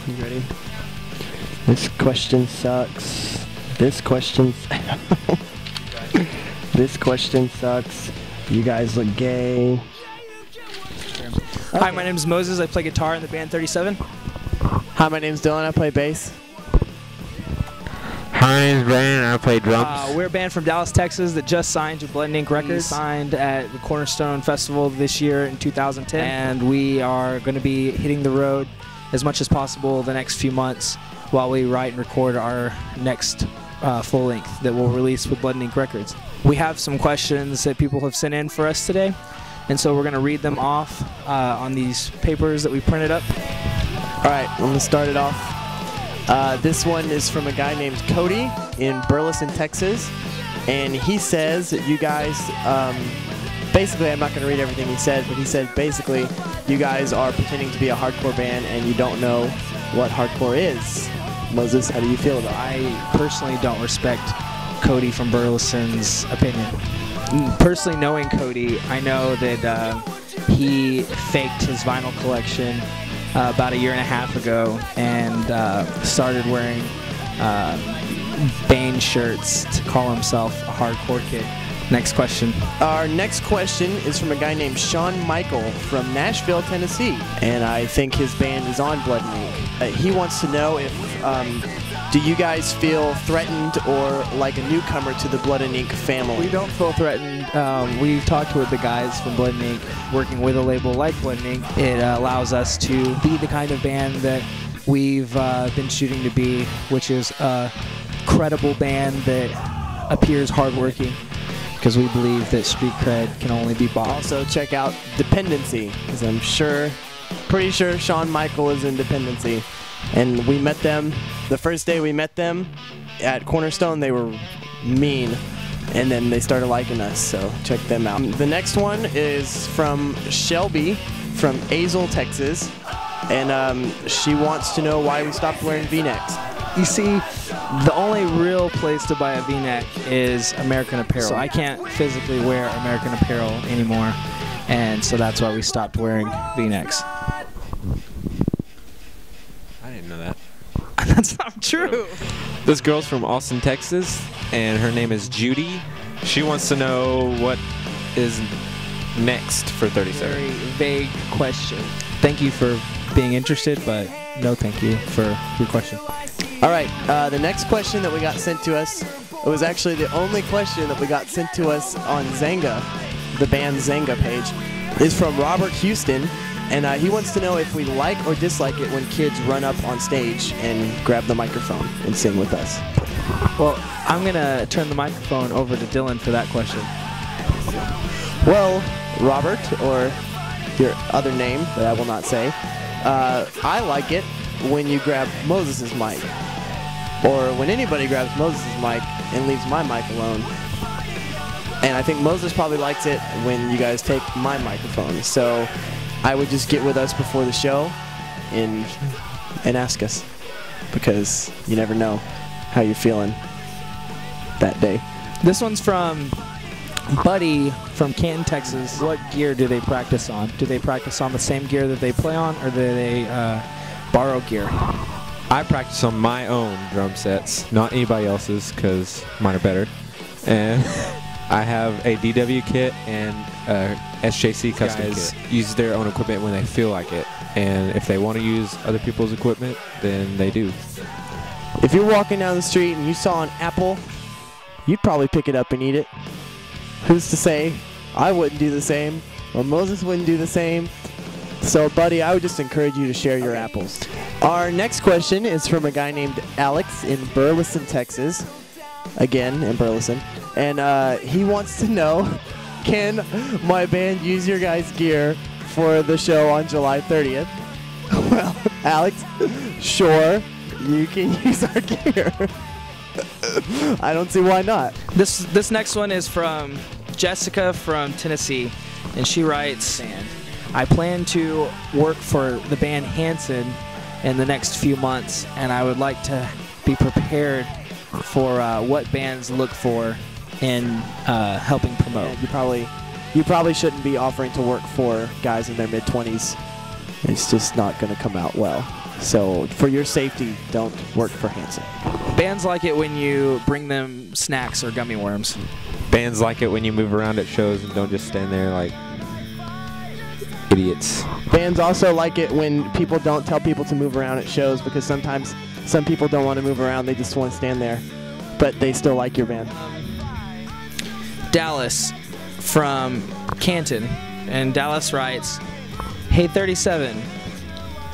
You ready? This question sucks. This question This question sucks. You guys look gay. Hi, my name is Moses. I play guitar in the band 37. Hi, my name's Dylan. I play bass. Hi, my name's Brandon. I play drums. We're a band from Dallas, Texas that just signed to Blood and Ink Records. We signed at the Cornerstone Festival this year in 2010, and we are going to be hitting the road as much as possible the next few months while we write and record our next full length that we'll release with Blood and Ink Records. We have some questions that people have sent in for us today, and so we're going to read them off on these papers that we printed up. All right, I'm going to start it off. This one is from a guy named Cody in Burleson, Texas, and he says that you guys, basically, I'm not going to read everything he said, but he said basically you guys are pretending to be a hardcore band and you don't know what hardcore is. Moses, how do you feel about it? I personally don't respect Cody from Burleson's opinion. Personally knowing Cody, I know that he faked his vinyl collection about a year and a half ago and started wearing Bane shirts to call himself a hardcore kid. Next question. Our next question is from a guy named Shawn Michael from Nashville, Tennessee, and I think his band is on Blood and Ink. He wants to know if do you guys feel threatened or like a newcomer to the Blood and Ink family? We don't feel threatened. We've talked with the guys from Blood and Ink. Working with a label like Blood and Ink, it allows us to be the kind of band that we've been shooting to be, which is a credible band that appears hardworking, because we believe that street cred can only be bought. Also check out Dependency, because I'm pretty sure Shawn Michael is in Dependency. And we met them, the first day we met them at Cornerstone, they were mean. And then they started liking us, so check them out. The next one is from Shelby from Azle, Texas. And she wants to know why we stopped wearing V-necks. You see, the only real place to buy a V-neck is American Apparel. So I can't physically wear American Apparel anymore, and so that's why we stopped wearing V-necks. I didn't know that. That's not true. This girl's from Austin, Texas, and her name is Judy. She wants to know what is next for 37. Very vague question. Thank you for being interested, but no thank you for your question. All right, the next question that we got sent to us, it was actually the only question that we got sent to us on Zanga, the band Zanga page, is from Robert Houston, and he wants to know if we like or dislike it when kids run up on stage and grab the microphone and sing with us. Well, I'm going to turn the microphone over to Dylan for that question. Well, Robert, or your other name that I will not say, I like it when you grab Moses' mic, or when anybody grabs Moses' mic and leaves my mic alone. And I think Moses probably likes it when you guys take my microphone. So I would just get with us before the show and ask us, because you never know how you're feeling that day. This one's from Buddy from Canton, Texas. What gear do they practice on? Do they practice on the same gear that they play on, or do they borrow gear? I practice on my own drum sets, not anybody else's, because mine are better. And I have a DW kit and SJC custom kit. Use their own equipment when they feel like it, and if they want to use other people's equipment, then they do. If you're walking down the street and you saw an apple, you'd probably pick it up and eat it. Who's to say I wouldn't do the same, or Moses wouldn't do the same? So, buddy, I would just encourage you to share your apples. Our next question is from a guy named Alex in Burleson, Texas. Again, in Burleson. And he wants to know, can my band use your guys' gear for the show on July 30th? Well, Alex, sure, you can use our gear. I don't see why not. This next one is from Jessica from Tennessee, and she writes, I plan to work for the band Hanson in the next few months, and I would like to be prepared for what bands look for in helping promote. Yeah, you probably shouldn't be offering to work for guys in their mid-20s. It's just not going to come out well. So for your safety, don't work for Hanson. Bands like it when you bring them snacks or gummy worms. Bands like it when you move around at shows and don't just stand there like idiots. Bands also like it when people don't tell people to move around at shows, because sometimes some people don't want to move around, they just want to stand there, but they still like your band. Dallas from Canton, and Dallas writes, "Hey 37,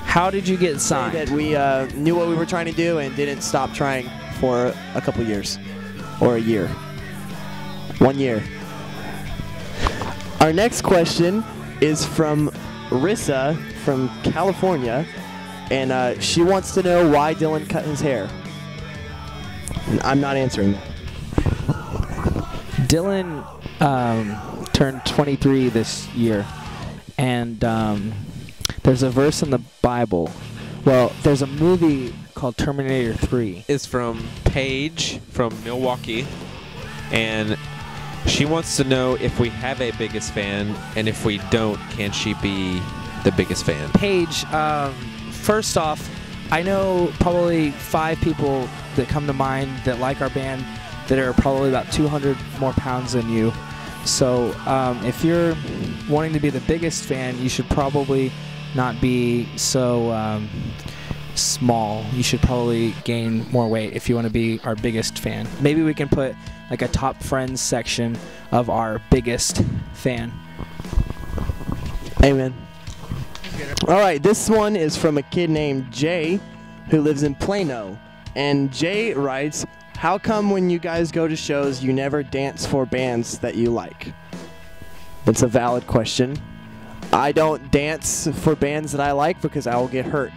how did you get signed?" That we knew what we were trying to do and didn't stop trying for a couple years, or a year. 1 year. Our next question is from Rissa from California, and she wants to know why Dylan cut his hair. And I'm not answering that. Dylan turned 23 this year, and there's a verse in the Bible. Well, there's a movie called Terminator 3. It's from Paige from Milwaukee, and she wants to know if we have a biggest fan, and if we don't, can she be the biggest fan? Paige, first off, I know probably 5 people that come to mind that like our band that are probably about 200 more pounds than you. So if you're wanting to be the biggest fan, you should probably not be so small. You should probably gain more weight if you want to be our biggest fan. Maybe we can put like a top friends section of our biggest fan. Amen. All right, this one is from a kid named Jay who lives in Plano. And Jay writes, "How come when you guys go to shows you never dance for bands that you like?" That's a valid question. I don't dance for bands that I like because I will get hurt.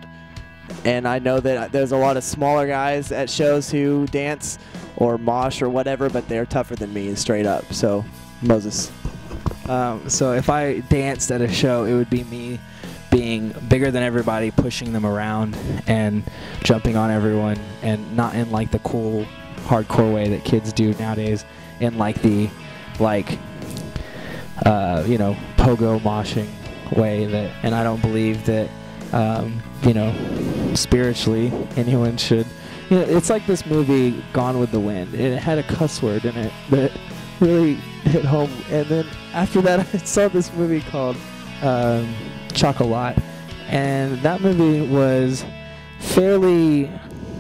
And I know that there's a lot of smaller guys at shows who dance or mosh or whatever, but they're tougher than me, straight up. So, Moses. So if I danced at a show, it would be me being bigger than everybody, pushing them around and jumping on everyone, and not in like the cool hardcore way that kids do nowadays, in like the you know, pogo moshing way. That, and I don't believe that you know, spiritually anyone should, you know, it's like this movie Gone with the Wind. It had a cuss word in it that really hit home. And then after that I saw this movie called Chocolat, and that movie was fairly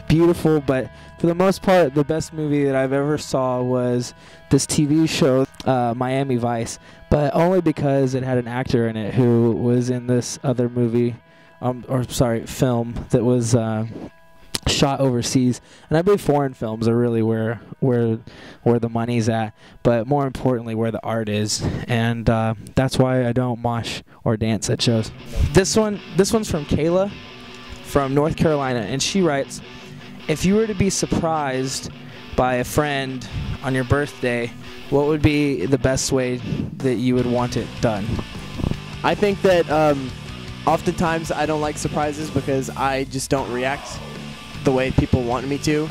beautiful, but for the most part the best movie that I've ever saw was this TV show, Miami Vice, but only because it had an actor in it who was in this other movie, film that was shot overseas. And I believe foreign films are really where the money's at, but more importantly where the art is. And that's why I don't mosh or dance at shows. This one's from Kayla from North Carolina, and she writes, "If you were to be surprised by a friend on your birthday, what would be the best way that you would want it done?" I think that oftentimes I don't like surprises because I just don't react the way people want me to.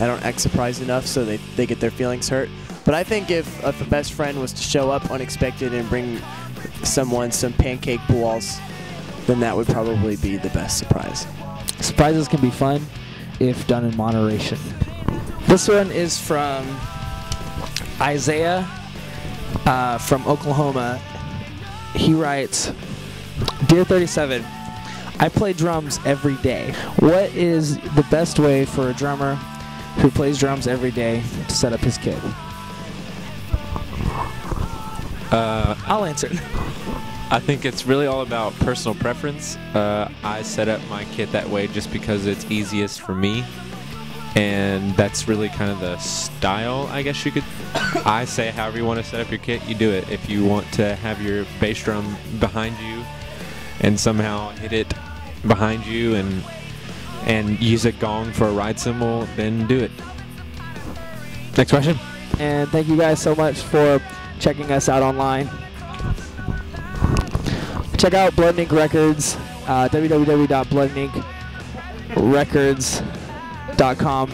I don't act surprised enough, so they get their feelings hurt. But I think if a best friend was to show up unexpected and bring someone some pancake balls, then that would probably be the best surprise. Surprises can be fun if done in moderation. This one is from Isaiah from Oklahoma. He writes, "Dear 37, I play drums every day. What is the best way for a drummer who plays drums every day to set up his kit?" I'll answer. I think it's really all about personal preference. I set up my kit that way just because it's easiest for me, and that's really kind of the style, I guess you could. I say however you want to set up your kit, you do it. If you want to have your bass drum behind you and somehow hit it behind you and use a gong for a ride cymbal, then do it. Next question. And thank you guys so much for checking us out online. Check out Blood and Ink Records, www.bloodandInkrecords.com.